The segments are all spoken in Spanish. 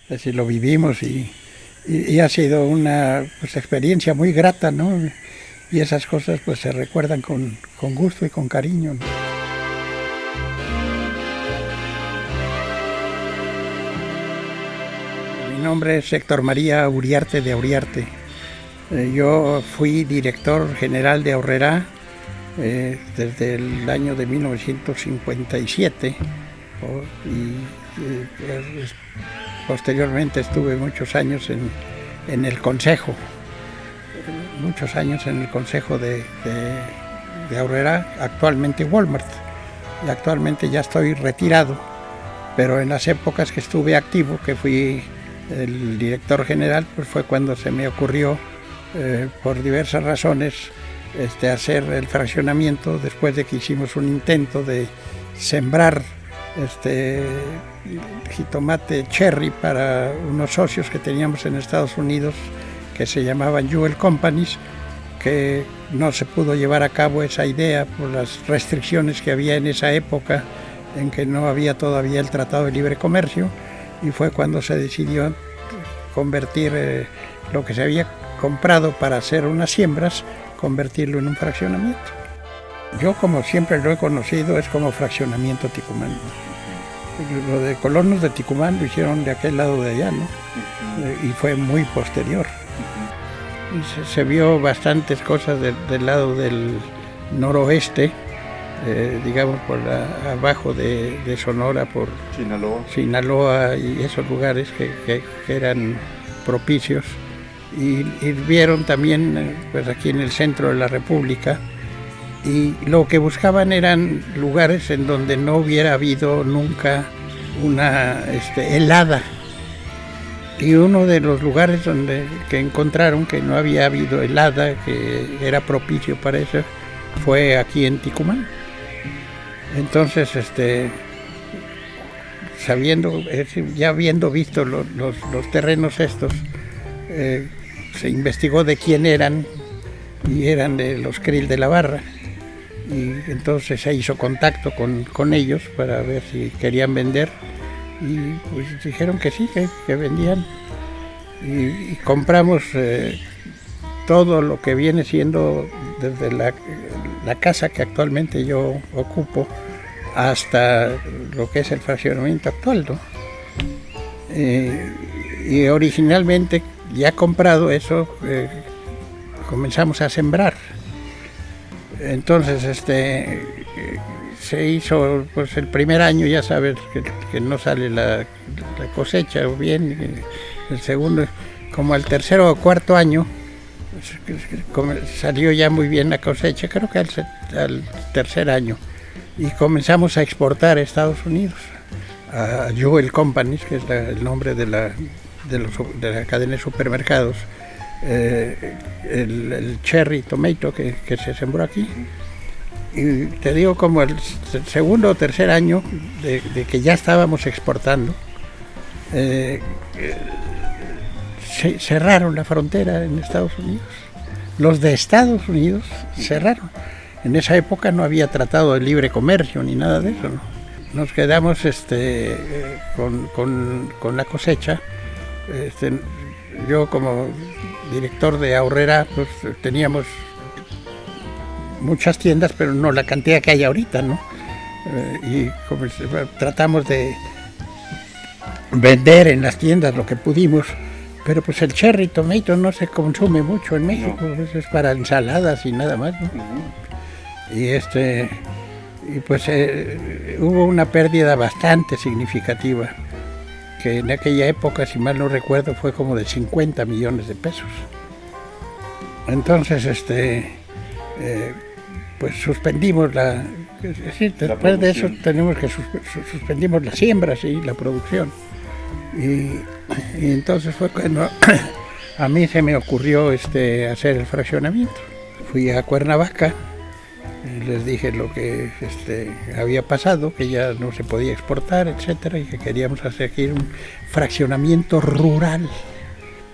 Es decir, lo vivimos y ha sido una pues, experiencia muy grata, ¿no? Y esas cosas pues se recuerdan con gusto y con cariño, ¿no? Mi nombre es Héctor María Uriarte de Uriarte. Yo fui director general de Aurrerá desde el año de 1957 y posteriormente estuve muchos años en el consejo, de Aurrerá, actualmente Walmart, y actualmente ya estoy retirado, pero en las épocas que estuve activo, que fui el director general, pues fue cuando se me ocurrió, por diversas razones, hacer el fraccionamiento después de que hicimos un intento de sembrar jitomate cherry para unos socios que teníamos en Estados Unidos que se llamaban Jewel Companies, que no se pudo llevar a cabo esa idea por las restricciones que había en esa época en que no había todavía el Tratado de Libre Comercio, y fue cuando se decidió convertir lo que se había comprado para hacer unas siembras, convertirlo en un fraccionamiento. Yo, como siempre lo he conocido, es como fraccionamiento Ticumán. Lo de colonos de Ticumán lo hicieron de aquel lado de allá, ¿no? Y fue muy posterior. Y se vio bastantes cosas del lado del noroeste, digamos por abajo de Sonora, por Sinaloa y esos lugares que eran propicios. Y vieron también pues aquí en el centro de la República, y lo que buscaban eran lugares en donde no hubiera habido nunca una helada. Y uno de los lugares que encontraron que no había habido helada, que era propicio para eso, fue aquí en Ticumán. Entonces, ya habiendo visto los terrenos estos, se investigó de quién eran, y eran de los Krill de la Barra, y entonces se hizo contacto con ellos para ver si querían vender, y pues dijeron que sí, que vendían, y compramos todo lo que viene siendo desde la casa que actualmente yo ocupo hasta lo que es el fraccionamiento actual, ¿no? Y originalmente, ya comprado eso, comenzamos a sembrar. Entonces se hizo pues el primer año, ya sabes que no sale la cosecha bien. El segundo, como el tercero o cuarto año, salió ya muy bien la cosecha, creo que al tercer año, y comenzamos a exportar a Estados Unidos, a Jewel Companies, que es el nombre de la cadena de supermercados, el cherry tomato que se sembró aquí. Y te digo, como el segundo o tercer año de que ya estábamos exportando, cerraron la frontera en Estados Unidos. Los de Estados Unidos cerraron. En esa época no había tratado de libre comercio ni nada de eso, ¿no? Nos quedamos con la cosecha. Yo, como director de Aurrerá, pues teníamos muchas tiendas, pero no la cantidad que hay ahorita, ¿no? Y tratamos de vender en las tiendas lo que pudimos, pero pues el cherry tomato no se consume mucho en México, pues es para ensaladas y nada más, ¿no? Y pues hubo una pérdida bastante significativa, que en aquella época, si mal no recuerdo, fue como de 50 millones de pesos. Entonces, pues suspendimos después de eso tenemos que suspendimos las siembras y la producción. Y entonces fue cuando a mí se me ocurrió hacer el fraccionamiento. Fui a Cuernavaca, les dije lo que había pasado, que ya no se podía exportar, etcétera, y que queríamos hacer aquí un fraccionamiento rural.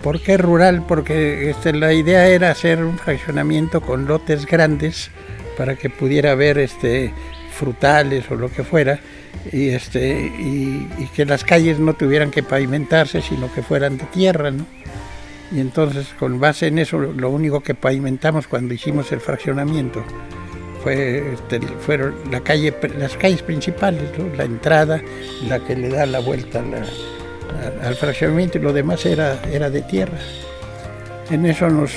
¿Por qué rural? Porque la idea era hacer un fraccionamiento con lotes grandes para que pudiera haber frutales o lo que fuera, y que las calles no tuvieran que pavimentarse, sino que fueran de tierra, ¿no? Y entonces, con base en eso, lo único que pavimentamos cuando hicimos el fraccionamiento fueron las calles principales, ¿no? La entrada, la que le da la vuelta al fraccionamiento, y lo demás era de tierra. En eso nos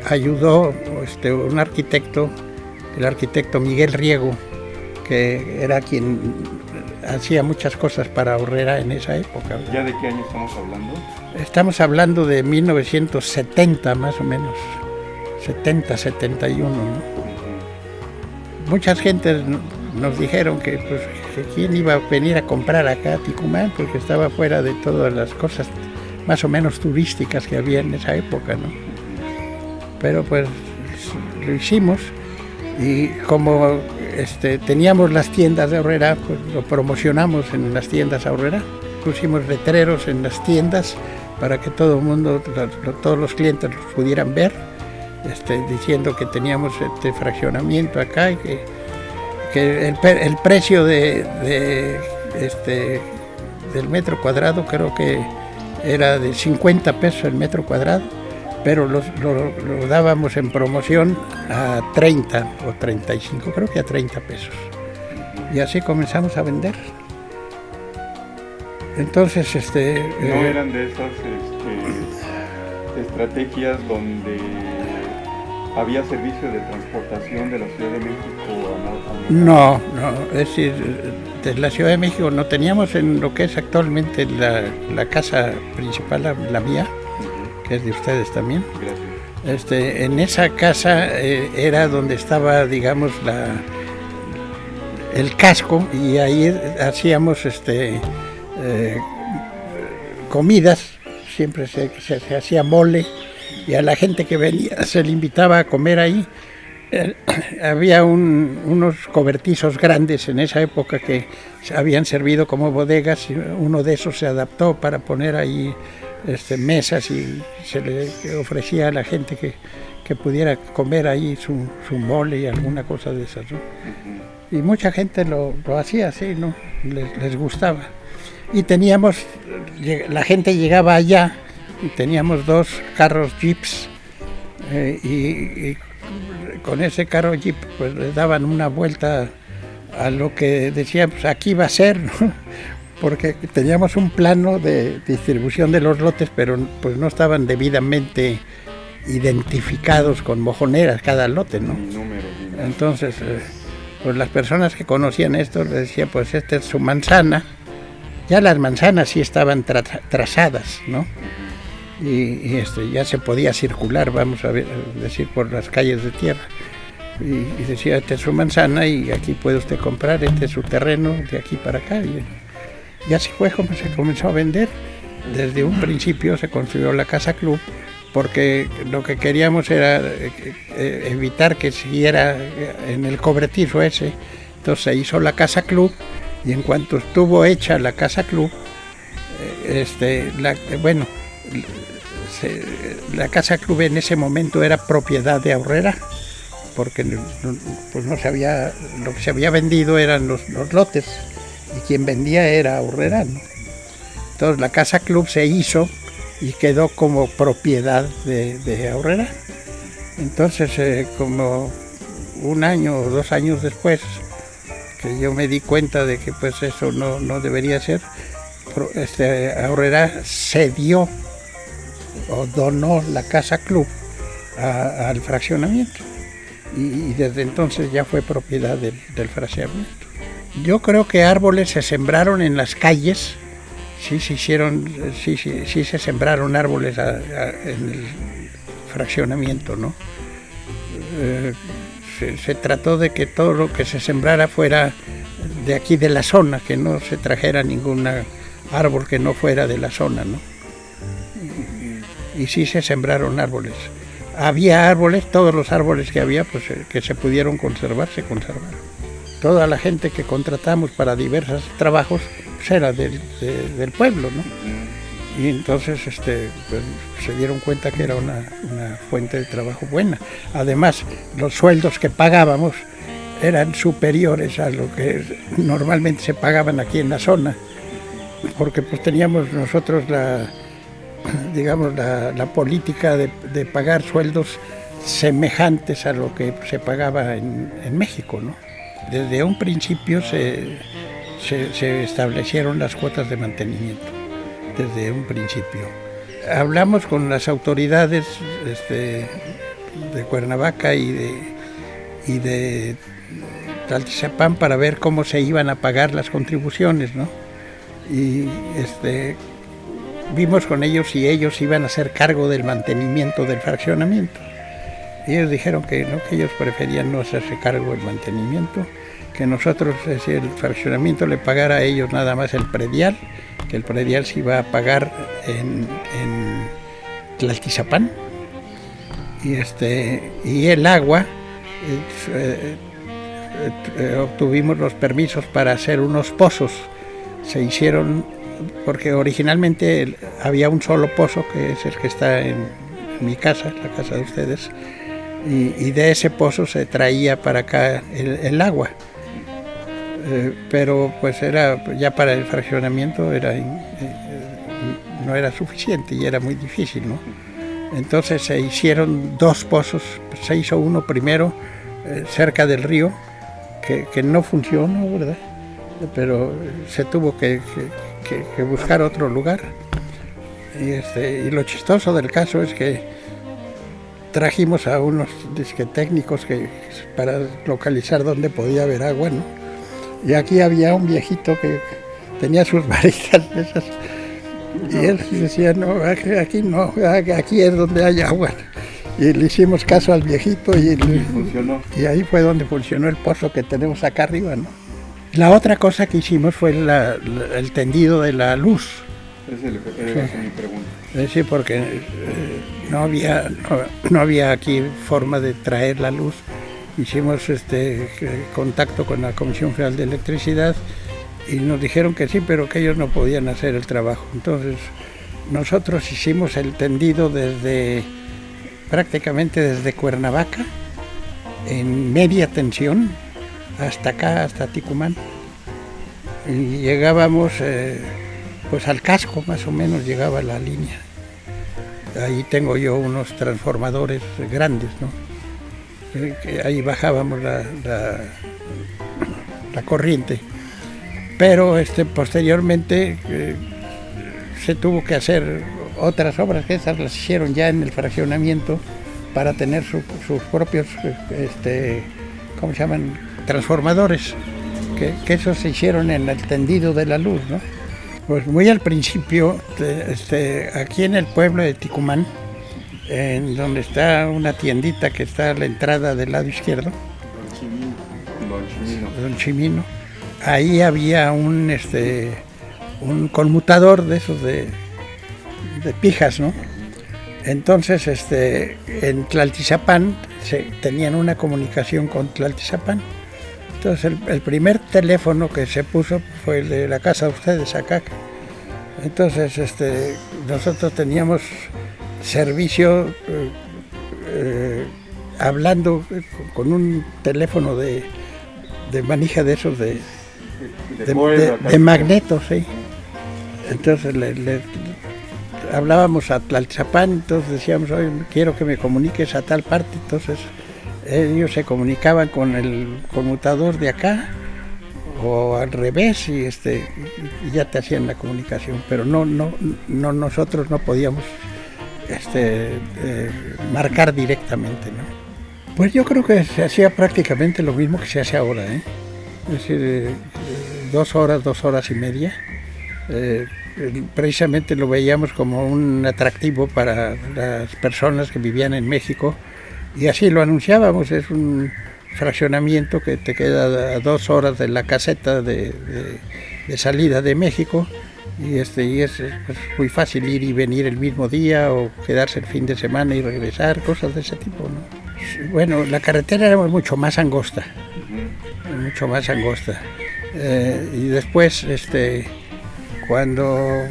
ayudó un arquitecto, el arquitecto Miguel Riego, que era quien hacía muchas cosas para Aurrera en esa época. ¿Ya de qué año estamos hablando? Estamos hablando de 1970 más o menos, 70, 71, ¿no? Muchas gentes nos dijeron que quién iba a venir a comprar acá a Ticumán, porque estaba fuera de todas las cosas más o menos turísticas que había en esa época, ¿no? Pero pues lo hicimos, y como teníamos las tiendas de Aurrera, pues lo promocionamos en las tiendas Aurrera. Pusimos letreros en las tiendas para que todo el mundo, todos los clientes los pudieran ver, diciendo que teníamos este fraccionamiento acá, y que el precio del metro cuadrado creo que era de 50 pesos el metro cuadrado, pero lo dábamos en promoción a 30 o 35, creo que a 30 pesos. Y así comenzamos a vender. Entonces, ¿no eran de esas estrategias donde había servicio de transportación de la Ciudad de México a No, es decir, de la Ciudad de México no teníamos en lo que es actualmente la casa principal, la mía, que es de ustedes también. Gracias. En esa casa era donde estaba, digamos, el casco, y ahí hacíamos comidas, siempre se hacía mole, y a la gente que venía se le invitaba a comer ahí. Había unos cobertizos grandes en esa época que habían servido como bodegas, y uno de esos se adaptó para poner ahí mesas, y se le ofrecía a la gente que pudiera comer ahí su mole y alguna cosa de esas, ¿no? Y mucha gente lo hacía así, ¿no? Les gustaba. Y la gente llegaba allá, y teníamos 2 carros jeeps, y con ese carro jeep pues le daban una vuelta a lo que decían, pues aquí va a ser, ¿no? Porque teníamos un plano de distribución de los lotes, pero pues no estaban debidamente identificados con mojoneras cada lote, ¿no? Entonces, pues las personas que conocían esto les decían, pues esta es su manzana. Ya las manzanas sí estaban trazadas, ¿no? Y ya se podía circular, vamos a decir, por las calles de tierra. Y decía, esta es su manzana y aquí puede usted comprar, este es su terreno, de aquí para acá. Y así fue como se comenzó a vender. Desde un principio se construyó la Casa Club, porque lo que queríamos era evitar que siguiera en el cobertizo ese. Entonces se hizo la Casa Club, y en cuanto estuvo hecha la Casa Club, la Casa Club en ese momento era propiedad de Aurrera, porque pues no se había, lo que se había vendido eran los lotes, y quien vendía era Aurrera, ¿no? Entonces la Casa Club se hizo y quedó como propiedad de Aurrera. Entonces, como 1 año o 2 años después, que yo me di cuenta de que pues eso no debería ser, Aurrera cedió o donó la Casa Club al fraccionamiento, y desde entonces ya fue propiedad del fraccionamiento. Yo creo que árboles se sembraron en las calles, sí se sembraron árboles en el fraccionamiento, ¿no? Se trató de que todo lo que se sembrara fuera de aquí de la zona, que no se trajera ningún árbol que no fuera de la zona, ¿no? Y sí se sembraron árboles. Había árboles, todos los árboles que había, pues que se pudieron conservar, se conservaron. Toda la gente que contratamos para diversos trabajos pues era del pueblo, ¿no? Y entonces pues, se dieron cuenta que era una fuente de trabajo buena. Además, los sueldos que pagábamos eran superiores a lo que normalmente se pagaban aquí en la zona, porque pues teníamos nosotros la política de pagar sueldos semejantes a lo que se pagaba en México, ¿no? Desde un principio se establecieron las cuotas de mantenimiento, desde un principio. Hablamos con las autoridades de Cuernavaca y de Tlaltizapán para ver cómo se iban a pagar las contribuciones, ¿no? Y vimos con ellos si ellos iban a hacer cargo del mantenimiento del fraccionamiento. Y ellos dijeron que no, que ellos preferían no hacerse cargo del mantenimiento, que nosotros, el fraccionamiento le pagara a ellos nada más el predial, que el predial se iba a pagar en Tlaltizapán, y el agua, obtuvimos los permisos para hacer unos pozos. Se hicieron, porque originalmente había un solo pozo, que es el que está en mi casa, la casa de ustedes, y de ese pozo se traía para acá el agua. Pero pues era ya para el fraccionamiento no era suficiente y era muy difícil, ¿no? Entonces se hicieron dos pozos. Se hizo uno primero cerca del río, que no funcionó, ¿verdad? Pero se tuvo que buscar otro lugar. Y lo chistoso del caso es que trajimos a unos técnicos para localizar dónde podía haber agua, ¿no? Y aquí había un viejito que tenía sus varitas de esas, y él decía, no, aquí no, aquí es donde hay agua. Y le hicimos caso al viejito funcionó. Y ahí fue donde funcionó el pozo que tenemos acá arriba, ¿no? La otra cosa que hicimos fue el tendido de la luz. Esa es mi pregunta. Sí, porque no había aquí forma de traer la luz. Hicimos contacto con la Comisión Federal de Electricidad y nos dijeron que sí, pero que ellos no podían hacer el trabajo. Entonces nosotros hicimos el tendido prácticamente desde Cuernavaca, en media tensión, hasta acá, hasta Ticumán. Y llegábamos pues al casco, más o menos llegaba la línea. Ahí tengo yo unos transformadores grandes, ¿no? Ahí bajábamos la corriente, pero posteriormente se tuvo que hacer otras obras, que esas las hicieron ya en el fraccionamiento para tener sus propios ¿cómo se llaman? Transformadores, que esos se hicieron en el tendido de la luz, ¿no? Pues muy al principio, aquí en el pueblo de Ticumán, en donde está una tiendita que está a la entrada del lado izquierdo, Don Chimino, ahí había un conmutador de esos de pijas, ¿no? Entonces, en Tlaltizapán tenían una comunicación con Tlaltizapán. Entonces, el primer teléfono que se puso fue el de la casa de ustedes acá. Entonces, nosotros teníamos servicio hablando con un teléfono de manija de esos de magneto, sí. Entonces le hablábamos a Tlaltizapán, entonces decíamos, oye, quiero que me comuniques a tal parte. Entonces ellos se comunicaban con el conmutador de acá o al revés y ya te hacían la comunicación, pero no nosotros no podíamos marcar directamente, ¿no? Pues yo creo que se hacía prácticamente lo mismo que se hace ahora, ¿eh? Es decir, 2 horas y media. Precisamente lo veíamos como un atractivo para las personas que vivían en México y así lo anunciábamos. Es un fraccionamiento que te queda a 2 horas de la caseta de salida de México. Y es muy fácil ir y venir el mismo día o quedarse el fin de semana y regresar, cosas de ese tipo, ¿no? Bueno, la carretera era mucho más angosta, y después, cuando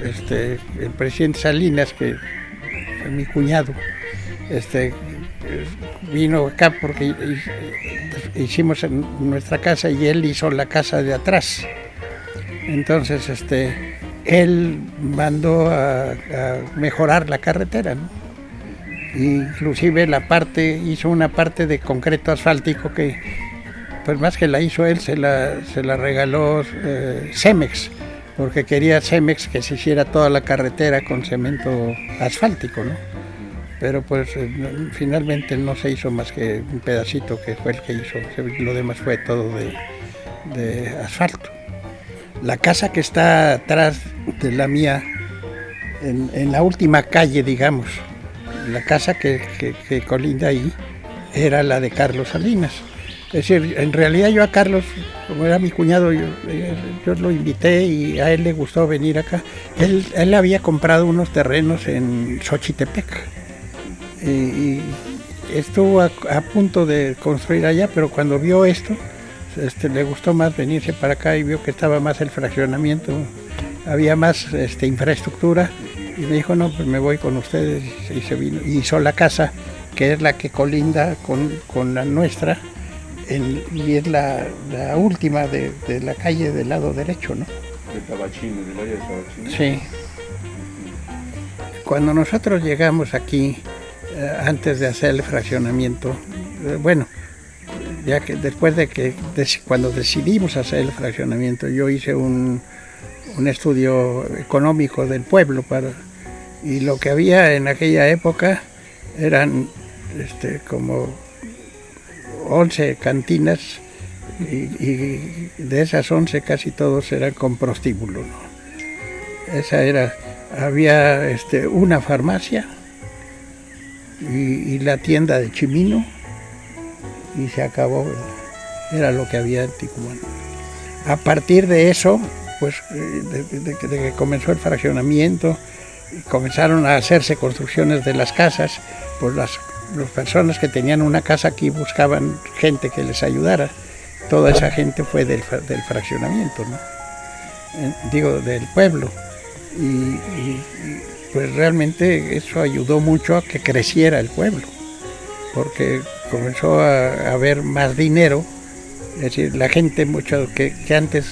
el presidente Salinas, que fue mi cuñado, vino acá porque hicimos en nuestra casa y él hizo la casa de atrás. Entonces, él mandó a mejorar la carretera, ¿no? Inclusive hizo una parte de concreto asfáltico que, pues más que la hizo él, se la regaló Cemex, porque quería Cemex que se hiciera toda la carretera con cemento asfáltico, ¿no? Pero pues finalmente no se hizo más que un pedacito que fue el que hizo, lo demás fue todo de asfalto. La casa que está atrás de la mía, en la última calle, digamos, la casa que colinda ahí, era la de Carlos Salinas. Es decir, en realidad yo a Carlos, como era mi cuñado, yo lo invité y a él le gustó venir acá. Él había comprado unos terrenos en Xochitepec y estuvo a punto de construir allá, pero cuando vio esto, le gustó más venirse para acá y vio que estaba más el fraccionamiento, había más infraestructura, y me dijo, no, pues me voy con ustedes, y se vino y hizo la casa, que es la que colinda con la nuestra, y es la última de la calle del lado derecho, ¿no? De Tabachines, del área de Tabachines. Sí. Cuando nosotros llegamos aquí, antes de hacer el fraccionamiento, bueno, ya que después cuando decidimos hacer el fraccionamiento, yo hice un estudio económico del pueblo y lo que había en aquella época eran como 11 cantinas y de esas 11 casi todos eran con prostíbulo, ¿no? Había una farmacia y la tienda de Chimino y se acabó, era lo que había en Ticumán. A partir de eso, pues de que comenzó el fraccionamiento, comenzaron a hacerse construcciones de las casas, pues las personas que tenían una casa aquí buscaban gente que les ayudara. Toda esa gente fue del fraccionamiento, ¿no? Digo, del pueblo. Y pues realmente eso ayudó mucho a que creciera el pueblo, porque comenzó a haber más dinero. Es decir, la gente mucho que antes,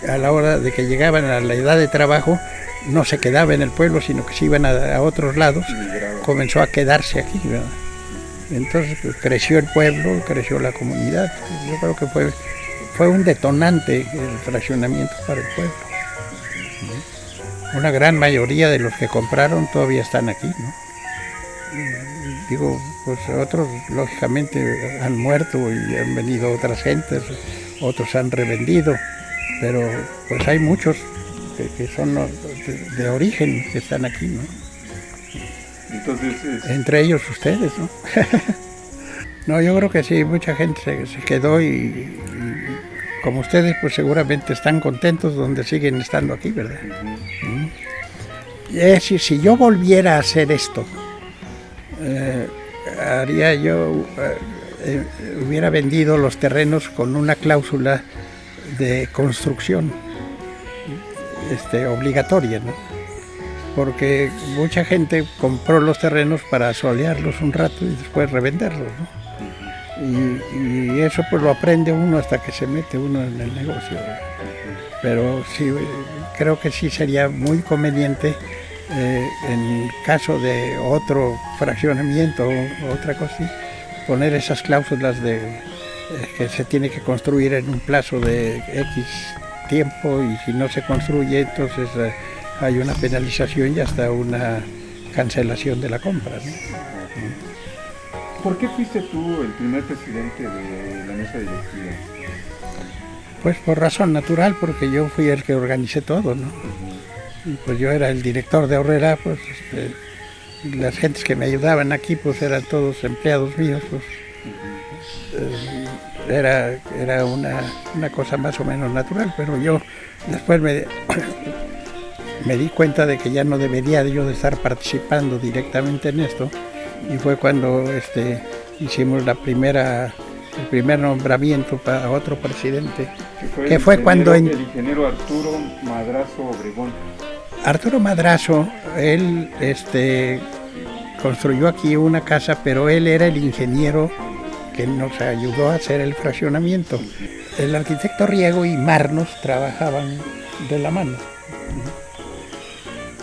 a la hora de que llegaban a la edad de trabajo, no se quedaba en el pueblo, sino que se iban a otros lados, comenzó a quedarse aquí, ¿verdad? Entonces pues, creció el pueblo, creció la comunidad. Yo creo que fue un detonante el fraccionamiento para el pueblo. Una gran mayoría de los que compraron todavía están aquí, ¿no? Digo, pues otros lógicamente han muerto y han venido otras gentes, otros han revendido, pero pues hay muchos que son de origen que están aquí, ¿no? Entonces entre ellos ustedes, ¿no? No, yo creo que sí, mucha gente se quedó y como ustedes pues seguramente están contentos donde siguen estando aquí, ¿verdad? Es decir, si yo volviera a hacer esto, hubiera vendido los terrenos con una cláusula de construcción obligatoria, ¿no? Porque mucha gente compró los terrenos para solearlos un rato y después revenderlos, ¿no? Y eso pues lo aprende uno hasta que se mete uno en el negocio. Pero sí, creo que sí sería muy conveniente en caso de otro fraccionamiento o otra cosa así, poner esas cláusulas de que se tiene que construir en un plazo de X tiempo y si no se construye entonces hay una penalización y hasta una cancelación de la compra, ¿no? ¿Por qué fuiste tú el primer presidente de la mesa directiva? Pues por razón natural, porque yo fui el que organicé todo, ¿no? Y pues yo era el director de Aurrera, pues las gentes que me ayudaban aquí pues eran todos empleados míos, pues era una cosa más o menos natural, pero yo después me di cuenta de que ya no debería yo de estar participando directamente en esto, y fue cuando hicimos el primer nombramiento para otro presidente, que fue cuando el ingeniero Arturo Madrazo Obregón. Arturo Madrazo, él construyó aquí una casa, pero él era el ingeniero que nos ayudó a hacer el fraccionamiento. El arquitecto Riego y Marnos trabajaban de la mano.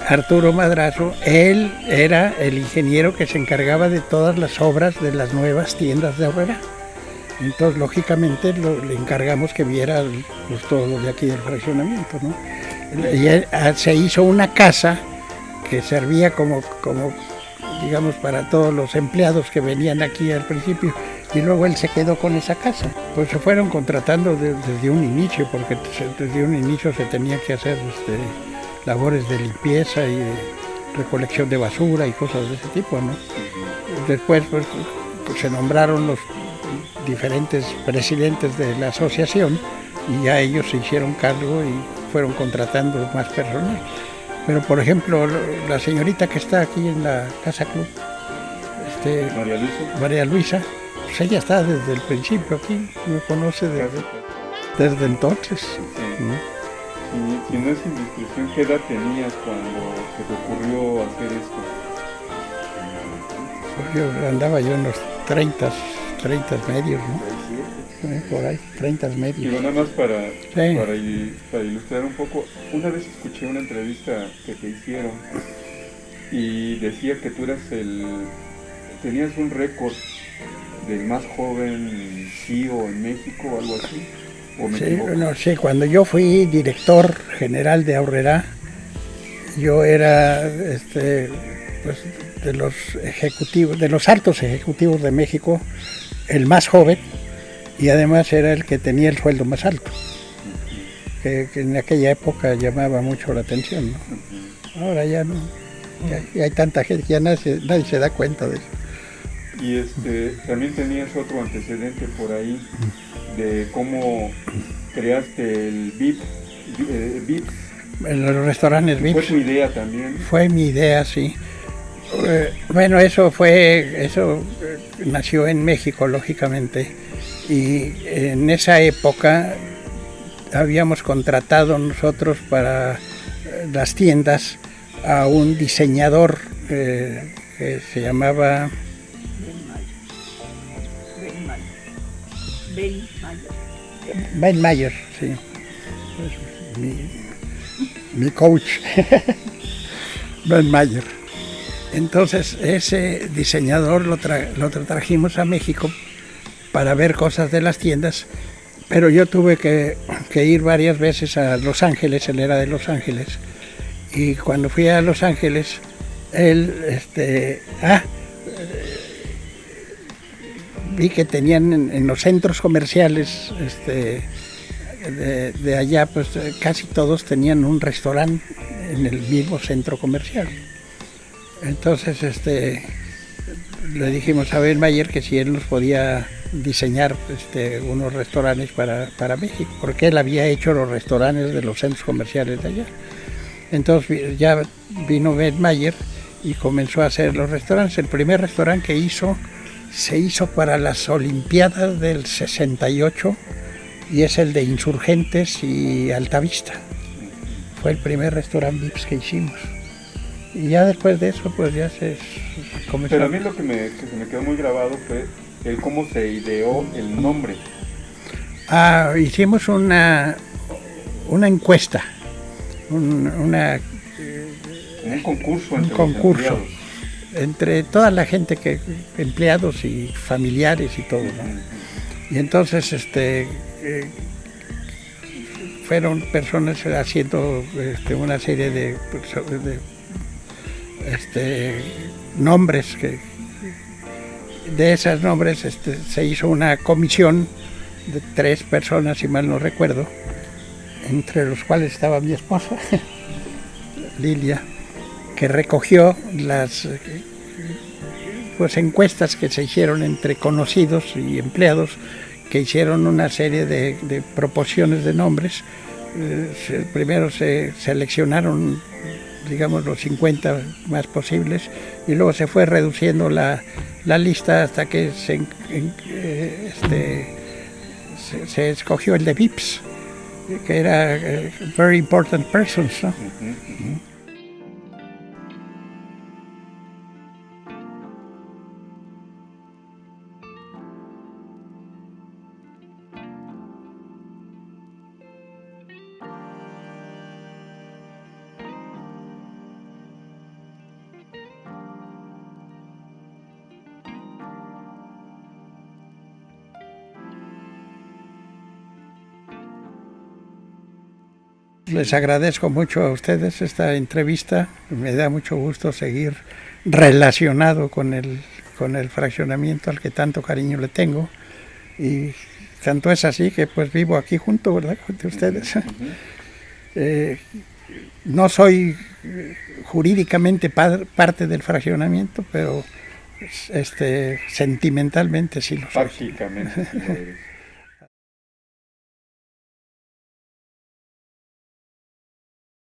Arturo Madrazo, él era el ingeniero que se encargaba de todas las obras de las nuevas tiendas de Aurrera. Entonces, lógicamente, le encargamos que viera pues, todo lo de aquí del fraccionamiento, ¿no? Y se hizo una casa que servía como, digamos, para todos los empleados que venían aquí al principio, y luego él se quedó con esa casa. Pues se fueron contratando desde un inicio, porque desde un inicio se tenía que hacer labores de limpieza y de recolección de basura y cosas de ese tipo, ¿no? Después pues, se nombraron los diferentes presidentes de la asociación y ya ellos se hicieron cargo y fueron contratando más personal. Pero por ejemplo, la señorita que está aquí en la Casa Club, María Luisa, pues ella está desde el principio aquí, me conoce desde entonces. Sí. ¿No? Si no es indiscreción, ¿qué edad tenías cuando se te ocurrió hacer esto? Pues andaba yo en los 30 medios, ¿no? Por ahí, 30 medios. Digo, nada más para ilustrar un poco, una vez escuché una entrevista que te hicieron y decía que tú tenías un récord del más joven CEO en México o algo así. Sí, cuando yo fui director general de Aurrera, yo era pues, de los altos ejecutivos de México, el más joven, y además era el que tenía el sueldo más alto, que en aquella época llamaba mucho la atención, ¿no? Ahora ya no, ya hay tanta gente, ya nadie se da cuenta de eso. Y también tenías otro antecedente por ahí de cómo creaste el Vips. Los restaurantes Vips. ¿Fue tu idea también? Fue mi idea, sí. Bueno, eso nació en México, lógicamente, y en esa época habíamos contratado nosotros para las tiendas a un diseñador que se llamaba Ben Mayer, sí, mi coach, Ben Mayer. Entonces ese diseñador lo trajimos a México para ver cosas de las tiendas, pero yo tuve que ir varias veces a Los Ángeles, él era de Los Ángeles, y cuando fui a Los Ángeles, él, vi que tenían en los centros comerciales de allá, pues casi todos tenían un restaurante en el mismo centro comercial. Entonces le dijimos a Ben Mayer que si él nos podía diseñar unos restaurantes para México, porque él había hecho los restaurantes de los centros comerciales de allá. Entonces ya vino Ben Mayer y comenzó a hacer los restaurantes. El primer restaurante que se hizo para las Olimpiadas del 68 y es el de Insurgentes y Altavista. Fue el primer restaurante Vips que hicimos. Y ya después de eso, pues ya se comenzó. Pero a mí lo que se me quedó muy grabado fue el cómo se ideó el nombre. Hicimos una encuesta, un concurso entre toda la gente, empleados y familiares y todo, ¿no? Y entonces fueron personas haciendo una serie de nombres, de esos nombres se hizo una comisión de 3 personas, si mal no recuerdo, entre los cuales estaba mi esposa, Lilia, que recogió las encuestas que se hicieron entre conocidos y empleados, que hicieron una serie de proposiciones de nombres. Primero se seleccionaron, digamos, los 50 más posibles, y luego se fue reduciendo la lista hasta que se escogió el de Vips, que era Very Important Persons, ¿no? Les agradezco mucho a ustedes esta entrevista. Me da mucho gusto seguir relacionado con el fraccionamiento al que tanto cariño le tengo. Y tanto es así que pues vivo aquí junto, ¿verdad?, con ustedes. No soy jurídicamente parte del fraccionamiento, pero sentimentalmente sí lo soy. Prácticamente sí lo eres.